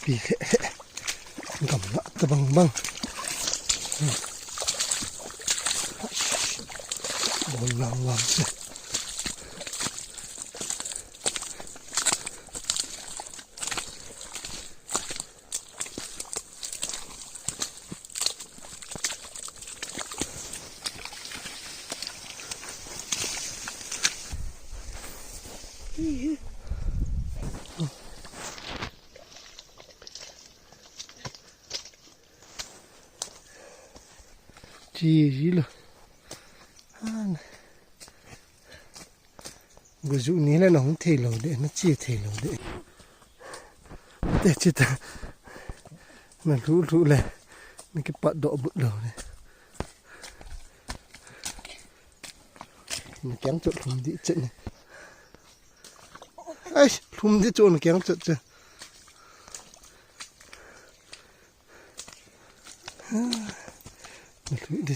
pi khe gam la ta bang bol lang se chi lo gu zu ni là nó không thể lâu để nó chia thể lâu để chỉ ta mà rú là mấy cái bọt độ bự đầu này nó kéo chỗ thùng đi trận này ấy thùng đi chỗ nó kéo chỗ chưa nó đi